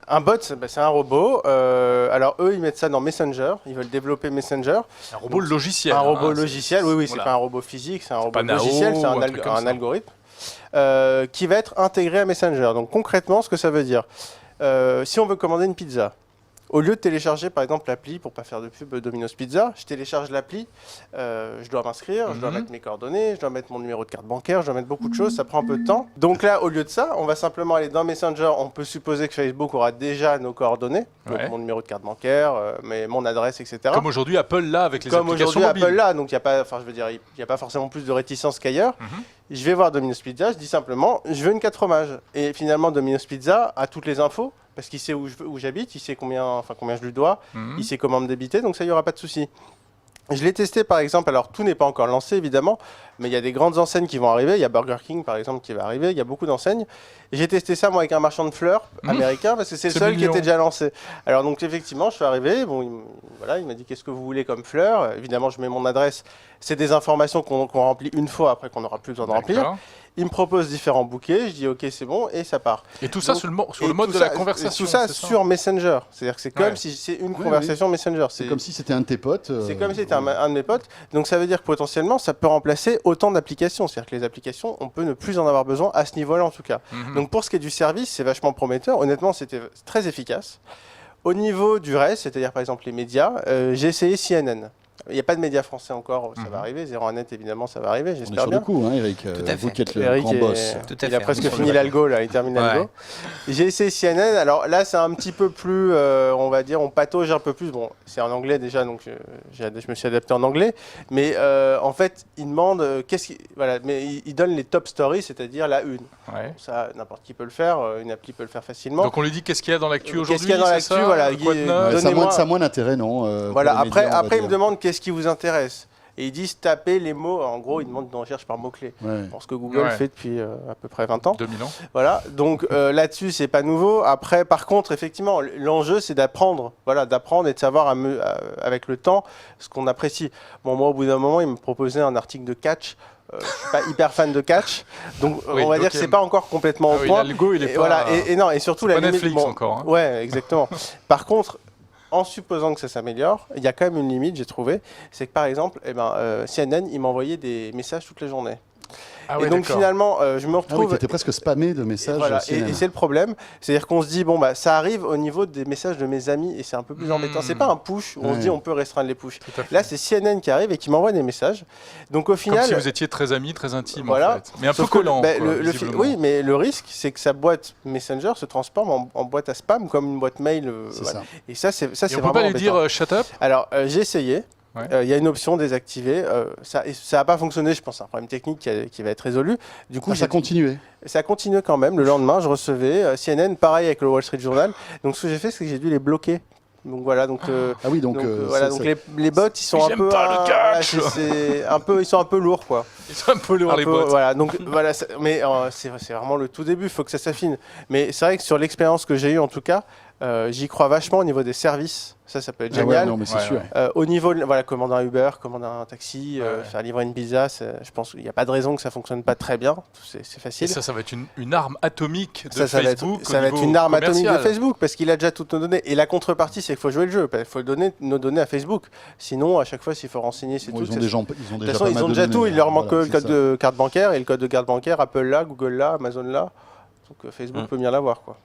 Un bot, c'est un robot. Alors eux, ils mettent ça dans Messenger. Ils veulent développer Messenger. Un robot logiciel. Un robot logiciel, oui, voilà. c'est pas un robot physique, c'est un robot Nao, logiciel, c'est un algorithme qui va être intégré à Messenger. Donc concrètement, ce que ça veut dire, si on veut commander une pizza, au lieu de télécharger par exemple l'appli, pour pas faire de pub Domino's Pizza, je télécharge l'appli, je dois m'inscrire, je dois mettre mes coordonnées, je dois mettre mon numéro de carte bancaire, je dois mettre beaucoup de choses, ça prend un peu de temps. Donc là, au lieu de ça, on va simplement aller dans Messenger, on peut supposer que Facebook aura déjà nos coordonnées, donc mon numéro de carte bancaire, mon adresse, etc. Comme aujourd'hui Apple là avec les applications mobiles. Comme aujourd'hui Apple là, donc il n'y a pas forcément plus de réticence qu'ailleurs. Je vais voir Domino's Pizza, je dis simplement, je veux une 4 fromages. Et finalement, Domino's Pizza a toutes les infos, parce qu'il sait où j'habite, il sait combien je lui dois, il sait comment me débiter, donc ça, il n'y aura pas de souci. Je l'ai testé par exemple, alors tout n'est pas encore lancé évidemment, mais il y a des grandes enseignes qui vont arriver, il y a Burger King par exemple qui va arriver, il y a beaucoup d'enseignes. J'ai testé ça moi avec un marchand de fleurs américain parce que c'est le seul qui était déjà lancé. Alors donc effectivement je suis arrivé, il m'a dit qu'est-ce que vous voulez comme fleurs, évidemment je mets mon adresse, c'est des informations qu'on remplit une fois après qu'on n'aura plus besoin de remplir. Il me propose différents bouquets, je dis ok c'est bon et ça part. Et tout ça sur le mode de la conversation. Tout ça sur Messenger, c'est-à-dire que c'est comme si c'est une conversation Messenger. C'est comme si c'était un de tes potes. C'est comme si c'était un de mes potes. Donc ça veut dire que potentiellement ça peut remplacer autant d'applications. C'est-à-dire que les applications, on peut ne plus en avoir besoin à ce niveau-là en tout cas. Donc pour ce qui est du service, c'est vachement prometteur. Honnêtement, c'était très efficace. Au niveau du reste, c'est-à-dire par exemple les médias, j'ai essayé CNN. Il n'y a pas de médias français encore, ça va arriver. 01net, évidemment, ça va arriver, j'espère bien. On est sur le coup, hein, Eric. Vous qui êtes le Eric grand boss. Il a presque fini l'algo, là, il termine l'algo. J'ai essayé CNN, alors là, c'est un petit peu plus, on va dire, on patauge un peu plus. Bon, c'est en anglais déjà, donc je me suis adapté en anglais. Mais en fait, il demande, mais il donne les top stories, c'est-à-dire la une. Bon, ça, n'importe qui peut le faire, une appli peut le faire facilement. Donc on lui dit qu'est-ce qu'il y a dans l'actu aujourd'hui. Qu'est-ce qu'il y a dans l'actu, voilà. Ça a moins d'intérêt, non Voilà, après, il me demande qu'est-ce qui vous intéresse. Et ils disent taper les mots, en gros ils demandent une recherche par mots-clés. Ce que Google fait depuis à peu près 20 ans. 2000 ans. Voilà, donc là-dessus c'est pas nouveau. Après par contre effectivement l'enjeu c'est d'apprendre, d'apprendre et de savoir avec le temps ce qu'on apprécie. Bon moi au bout d'un moment il me proposait un article de catch. Je suis pas hyper fan de catch, donc on va dire que c'est pas encore complètement au point. L'algo il est pas. Non, et surtout la limite. Netflix encore. Hein. Ouais, exactement. Par contre, en supposant que ça s'améliore, il y a quand même une limite, j'ai trouvé. C'est que par exemple, CNN, il m'envoyait des messages toute la journée. Ah ouais, et donc finalement, je me retrouve. Ah oui, tu étais presque spammé de messages. Et c'est le problème. C'est-à-dire qu'on se dit, bon, ça arrive au niveau des messages de mes amis et c'est un peu plus embêtant. C'est pas un push où on se dit on peut restreindre les pushs. Là, c'est CNN qui arrive et qui m'envoie des messages. Donc au final. Comme si vous étiez très amis, très intimes. Voilà. En fait. Mais un peu collant. Oui, mais le risque, c'est que sa boîte Messenger se transforme en boîte à spam comme une boîte mail. Ça. Et ça, c'est vraiment. On peut pas lui dire shut up. Alors, j'ai essayé. Il y a une option désactivée. Ça n'a pas fonctionné, je pense. C'est un problème technique qui va être résolu. Du coup, ça a continué. Ça a continué quand même. Le lendemain, je recevais CNN, pareil avec le Wall Street Journal. Donc, ce que j'ai fait, c'est que j'ai dû les bloquer. Donc voilà, les bots, ils sont un peu. Ils sont un peu lourds, quoi. Ils sont un peu lourds, les bots. Voilà, donc voilà, mais c'est vraiment le tout début. Il faut que ça s'affine. Mais c'est vrai que sur l'expérience que j'ai eue, en tout cas, j'y crois vachement au niveau des services. Ça peut être génial. Non, mais c'est sûr. Au niveau, commander un Uber, commander un taxi, faire livrer une pizza, je pense qu'il n'y a pas de raison que ça fonctionne pas très bien. C'est facile. Et ça va être une arme atomique de Facebook. Ça va être une arme atomique de Facebook parce qu'il a déjà toutes nos données. Et la contrepartie, c'est qu'il faut jouer le jeu. Il faut donner nos données à Facebook. Sinon, à chaque fois, s'il faut renseigner, c'est tout. Ils ont déjà tout. Il leur manque le code de carte bancaire et le code de carte bancaire, Apple là, Google là, Amazon là. Donc Facebook peut bien l'avoir, quoi.